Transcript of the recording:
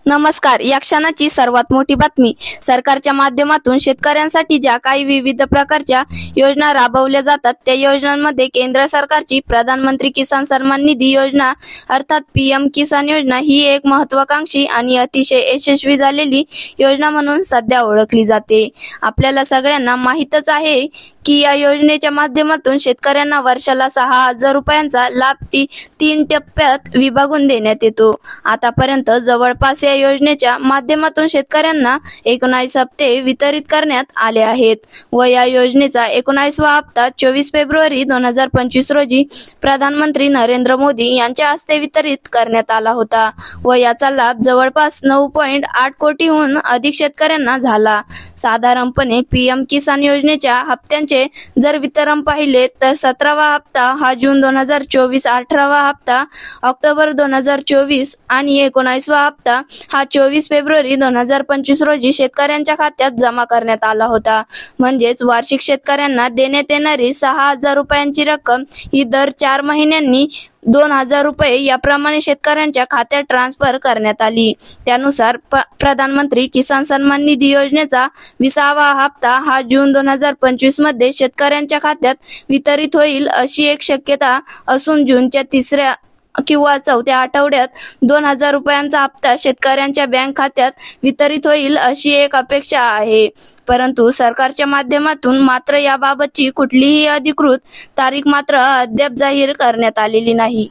नमस्कार. या क्षणाची सर्वात मोठी बातमी. सरकारच्या माध्यमातून शेतकऱ्यांसाठी ज्या काही विविध प्रकारच्या योजना राबवल्या जातात त्या योजनांमध्ये केंद्र सरकारची प्रधानमंत्री किसान सन्मान निधी योजना अर्थात पीएम किसान योजना ही एक महत्त्वाकांक्षी आणि अतिशय यशस्वी झालेली योजना म्हणून सध्या ओळखली जाते. आपल्याला सगळ्यांना माहीतच आहे की या योजनेच्या माध्यमातून शेतकऱ्यांना वर्षाला 6,000 रुपयांचा लाभ 3 टप्प्यात विभागून देण्यात येतो. आतापर्यंत जवळपास या योजनेच्या माध्यमातून शेतकऱ्यांना 19 हप्ते वितरित करण्यात आले आहेत व या योजनेचा 19वा हप्ता 24 फेब्रुवारी 2025 रोजी प्रधानमंत्री नरेंद्र मोदी यांच्या हस्ते वितरित करण्यात आला होता व याचा लाभ जवळपास 9.8 कोटीहून अधिक शेतकऱ्यांना झाला. साधारणपणे पीएम किसान योजनेच्या हप्त्यांचे जर वितरण पाहिले तर 17वा हप्ता हा जून 2024, 18वा हप्ता ऑक्टोबर 2024 आणि 19वा हप्ता हा 24 फेब्रुवारी 2025 रोजी शेतकऱ्यांच्या खात्यात जमा करण्यात आला होता. म्हणजेच वार्षिक शेतकऱ्यांना देण्यात येणारी 6,000 रुपयांची रक्कम ही दर 4 महिन्यांनी 2,000 रुपये याप्रमाणे शेतकऱ्यांच्या खात्यात ट्रान्सफर करण्यात आली. त्यानुसार प्रधानमंत्री किसान सन्मान निधी योजनेचा 20वा हप्ता हा जून 2025 मध्ये शेतकऱ्यांच्या खात्यात वितरित होईल अशी एक शक्यता असून जूनच्या 3ऱ्या किंवा 4थ्या आठवड्यात 2,000 रुपयांचा हप्ता शेतकऱ्यांच्या बँक खात्यात वितरित होईल अशी एक अपेक्षा आहे. परंतु सरकारच्या माध्यमातून मात्र याबाबतची कुठलीही अधिकृत तारीख मात्र अद्याप जाहीर करण्यात आलेली नाही.